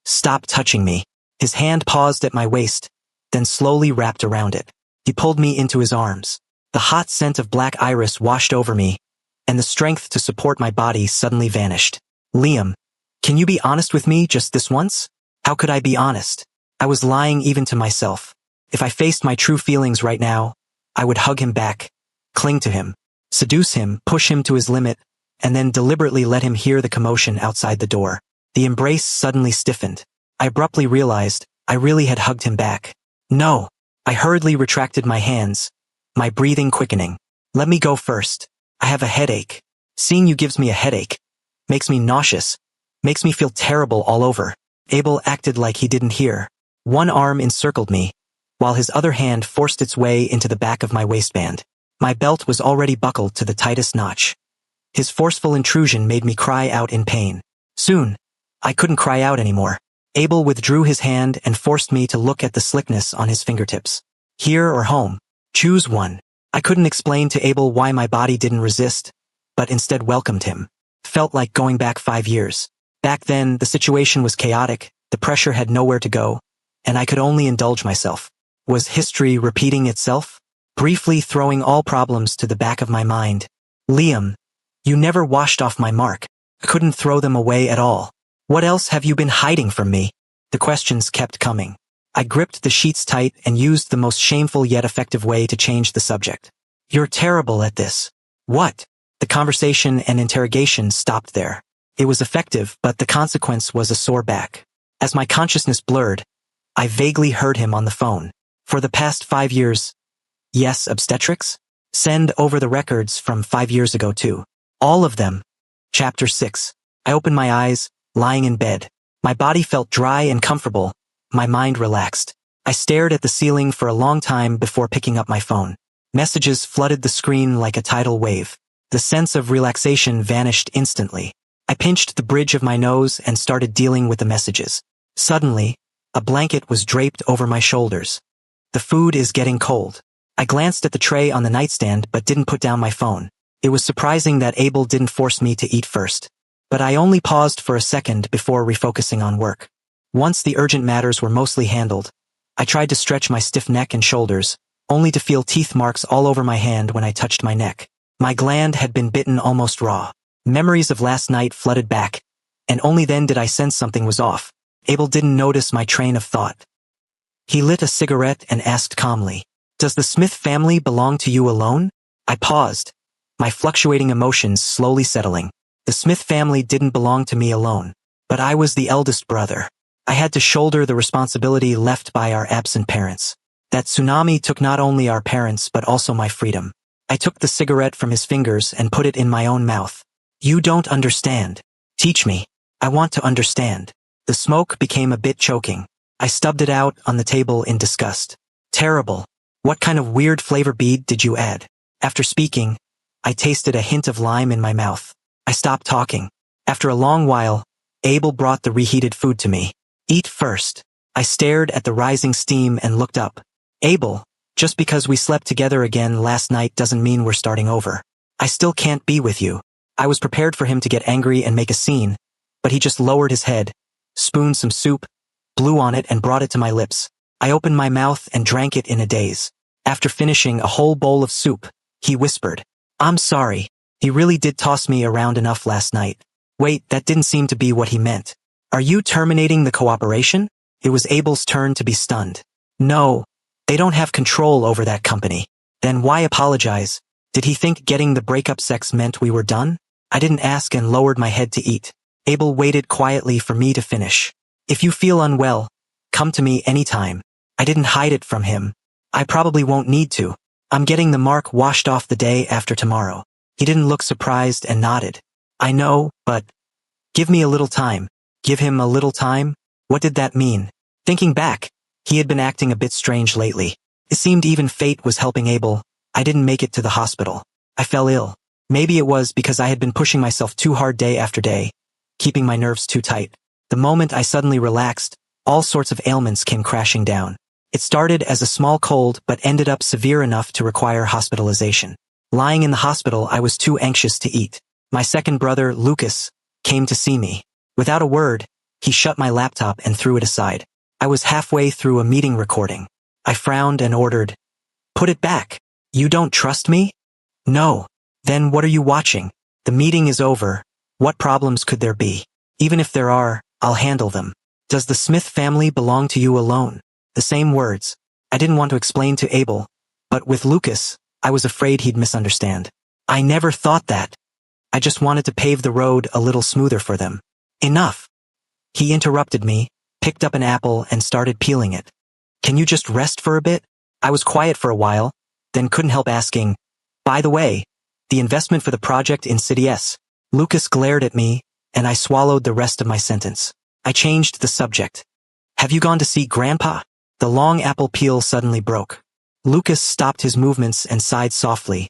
S1: "Stop touching me." His hand paused at my waist, then slowly wrapped around it. He pulled me into his arms. The hot scent of black iris washed over me, and the strength to support my body suddenly vanished. "Liam, can you be honest with me just this once?" How could I be honest? I was lying even to myself. If I faced my true feelings right now, I would hug him back, cling to him, seduce him, push him to his limit, and then deliberately let him hear the commotion outside the door. The embrace suddenly stiffened. I abruptly realized I really had hugged him back. "No." I hurriedly retracted my hands, my breathing quickening. "Let me go first. I have a headache. Seeing you gives me a headache. Makes me nauseous. Makes me feel terrible all over." Abel acted like he didn't hear. One arm encircled me, while his other hand forced its way into the back of my waistband. My belt was already buckled to the tightest notch. His forceful intrusion made me cry out in pain. Soon, I couldn't cry out anymore. Abel withdrew his hand and forced me to look at the slickness on his fingertips. Here or home? Choose one. I couldn't explain to Abel why my body didn't resist, but instead welcomed him. Felt like going back 5 years. Back then, the situation was chaotic, the pressure had nowhere to go, and I could only indulge myself. Was history repeating itself? Briefly throwing all problems to the back of my mind. "Liam, you never washed off my mark. I couldn't throw them away at all. What else have you been hiding from me?" The questions kept coming. I gripped the sheets tight and used the most shameful yet effective way to change the subject. "You're terrible at this." "What?" The conversation and interrogation stopped there. It was effective, but the consequence was a sore back. As my consciousness blurred, I vaguely heard him on the phone. For the past 5 years, yes, obstetrics? Send over the records from 5 years ago too. All of them. Chapter 6. I opened my eyes, lying in bed. My body felt dry and comfortable, my mind relaxed. I stared at the ceiling for a long time before picking up my phone. Messages flooded the screen like a tidal wave. The sense of relaxation vanished instantly. I pinched the bridge of my nose and started dealing with the messages. Suddenly, a blanket was draped over my shoulders. The food is getting cold. I glanced at the tray on the nightstand but didn't put down my phone. It was surprising that Abel didn't force me to eat first. But I only paused for a second before refocusing on work. Once the urgent matters were mostly handled, I tried to stretch my stiff neck and shoulders, only to feel teeth marks all over my hand when I touched my neck. My gland had been bitten almost raw. Memories of last night flooded back, and only then did I sense something was off. Abel didn't notice my train of thought. He lit a cigarette and asked calmly, "Does the Smith family belong to you alone?" I paused, my fluctuating emotions slowly settling. The Smith family didn't belong to me alone, but I was the eldest brother. I had to shoulder the responsibility left by our absent parents. That tsunami took not only our parents but also my freedom. I took the cigarette from his fingers and put it in my own mouth. "You don't understand. Teach me. I want to understand." The smoke became a bit choking. I stubbed it out on the table in disgust. "Terrible. What kind of weird flavor bead did you add?" After speaking, I tasted a hint of lime in my mouth. I stopped talking. After a long while, Abel brought the reheated food to me. "Eat first." I stared at the rising steam and looked up. "Abel, just because we slept together again last night doesn't mean we're starting over. I still can't be with you." I was prepared for him to get angry and make a scene, but he just lowered his head, spooned some soup, blew on it and brought it to my lips. I opened my mouth and drank it in a daze. After finishing a whole bowl of soup, he whispered, "I'm sorry. He really did toss me around enough last night." Wait, that didn't seem to be what he meant. "Are you terminating the cooperation?" It was Abel's turn to be stunned. "No, they don't have control over that company." "Then why apologize? Did he think getting the breakup sex meant we were done?" I didn't ask and lowered my head to eat. Abel waited quietly for me to finish. "If you feel unwell, come to me anytime." I didn't hide it from him. "I probably won't need to. I'm getting the mark washed off the day after tomorrow." He didn't look surprised and nodded. "I know, but give me a little time." Give him a little time? What did that mean? Thinking back, he had been acting a bit strange lately. It seemed even fate was helping Abel. I didn't make it to the hospital. I fell ill. Maybe it was because I had been pushing myself too hard day after day, keeping my nerves too tight. The moment I suddenly relaxed, all sorts of ailments came crashing down. It started as a small cold but ended up severe enough to require hospitalization. Lying in the hospital, I was too anxious to eat. My second brother, Lucas, came to see me. Without a word, he shut my laptop and threw it aside. I was halfway through a meeting recording. I frowned and ordered, "Put it back. You don't trust me?" "No." "Then what are you watching? The meeting is over. What problems could there be? Even if there are, I'll handle them." "Does the Smith family belong to you alone?" The same words. I didn't want to explain to Abel, but with Lucas, I was afraid he'd misunderstand. "I never thought that. I just wanted to pave the road a little smoother for them." "Enough." He interrupted me, picked up an apple and started peeling it. "Can you just rest for a bit?" I was quiet for a while, then couldn't help asking, "By the way, the investment for the project in City S." Lucas glared at me, and I swallowed the rest of my sentence. I changed the subject. "Have you gone to see Grandpa?" The long apple peel suddenly broke. Lucas stopped his movements and sighed softly,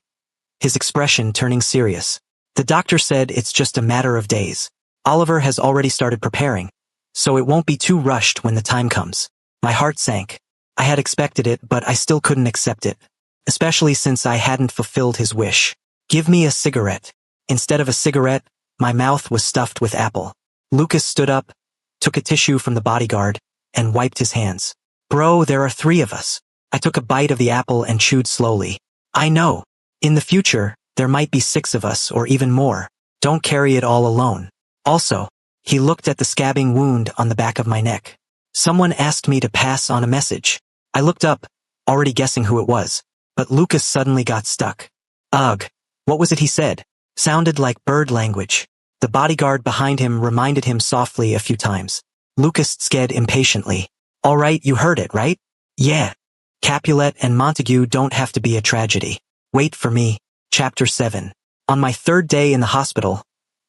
S1: his expression turning serious. "The doctor said it's just a matter of days. Oliver has already started preparing, so it won't be too rushed when the time comes." My heart sank. I had expected it, but I still couldn't accept it, especially since I hadn't fulfilled his wish. "Give me a cigarette." Instead of a cigarette, my mouth was stuffed with apple. Lucas stood up, took a tissue from the bodyguard, and wiped his hands. "Bro, there are 3 of us." I took a bite of the apple and chewed slowly. "I know. In the future, there might be 6 of us or even more. Don't carry it all alone. Also," he looked at the scabbing wound on the back of my neck. "Someone asked me to pass on a message." I looked up, already guessing who it was, but Lucas suddenly got stuck. "Ugh, what was it he said?" Sounded like bird language. The bodyguard behind him reminded him softly a few times. Lucas said impatiently. All right, you heard it, right? Yeah. Capulet and Montague don't have to be a tragedy. Wait for me. Chapter 7. On my third day in the hospital,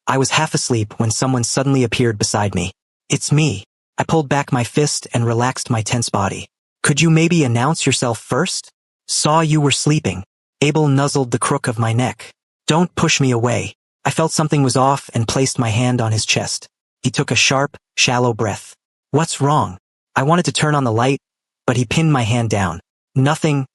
S1: I was half asleep when someone suddenly appeared beside me. It's me. I pulled back my fist and relaxed my tense body. Could you maybe announce yourself first? Saw you were sleeping. Abel nuzzled the crook of my neck. Don't push me away. I felt something was off and placed my hand on his chest. He took a sharp, shallow breath. What's wrong? I wanted to turn on the light, but he pinned my hand down. Nothing.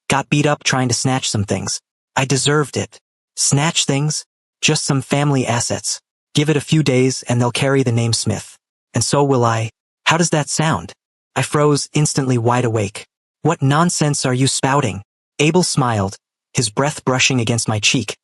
S1: Got beat up trying to snatch some things. I deserved it. Snatch things? Just some family assets. Give it a few days and they'll carry the name Smith. And so will I. How does that sound? I froze, instantly wide awake. What nonsense are you spouting? Abel smiled, his breath brushing against my cheek,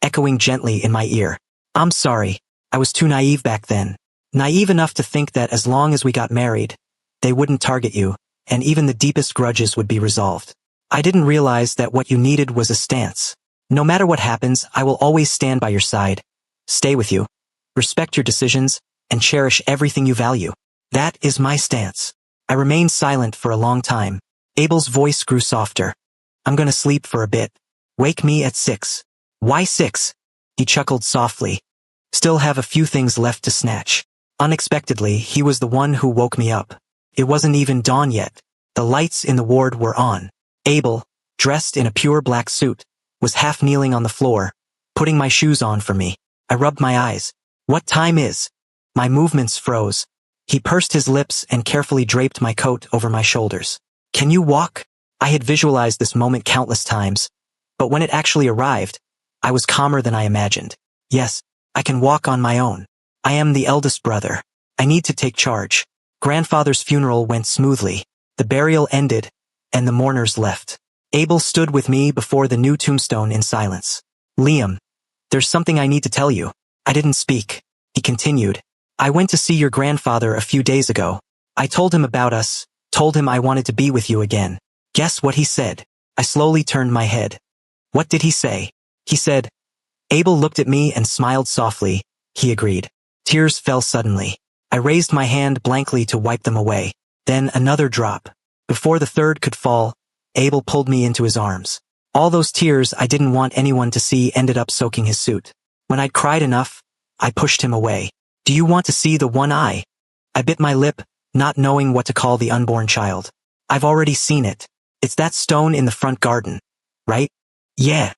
S1: echoing gently in my ear. I'm sorry. I was too naive back then. Naive enough to think that as long as we got married, they wouldn't target you, and even the deepest grudges would be resolved. I didn't realize that what you needed was a stance. No matter what happens, I will always stand by your side, stay with you, respect your decisions, and cherish everything you value. That is my stance. I remained silent for a long time. Abel's voice grew softer. I'm gonna sleep for a bit. Wake me at 6. Why 6? He chuckled softly. Still have a few things left to snatch. Unexpectedly, he was the one who woke me up. It wasn't even dawn yet. The lights in the ward were on. Abel, dressed in a pure black suit, was half kneeling on the floor, putting my shoes on for me. I rubbed my eyes. What time is? My movements froze. He pursed his lips and carefully draped my coat over my shoulders. Can you walk? I had visualized this moment countless times, but when it actually arrived, I was calmer than I imagined. Yes, I can walk on my own. I am the eldest brother. I need to take charge. Grandfather's funeral went smoothly. The burial ended, and the mourners left. Abel stood with me before the new tombstone in silence. Liam, there's something I need to tell you. I didn't speak. He continued. I went to see your grandfather a few days ago. I told him about us, told him I wanted to be with you again. Guess what he said? I slowly turned my head. What did he say? He said. Abel looked at me and smiled softly. He agreed. Tears fell suddenly. I raised my hand blankly to wipe them away. Then another drop. Before the third could fall, Abel pulled me into his arms. All those tears I didn't want anyone to see ended up soaking his suit. When I'd cried enough, I pushed him away. Do you want to see the one eye? I bit my lip, not knowing what to call the unborn child. I've already seen it. It's that stone in the front garden, right? Yeah.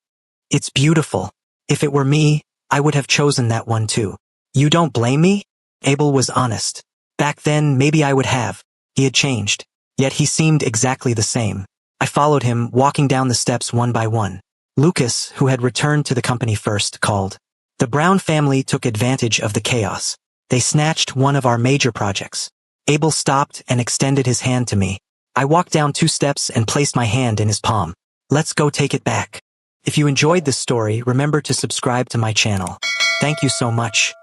S1: It's beautiful. If it were me, I would have chosen that one too. You don't blame me? Abel was honest. Back then, maybe I would have. He had changed. Yet he seemed exactly the same. I followed him, walking down the steps one by one. Lucas, who had returned to the company first, called. The Brown family took advantage of the chaos. They snatched one of our major projects. Abel stopped and extended his hand to me. I walked down 2 steps and placed my hand in his palm. Let's go take it back. If you enjoyed this story, remember to subscribe to my channel. Thank you so much.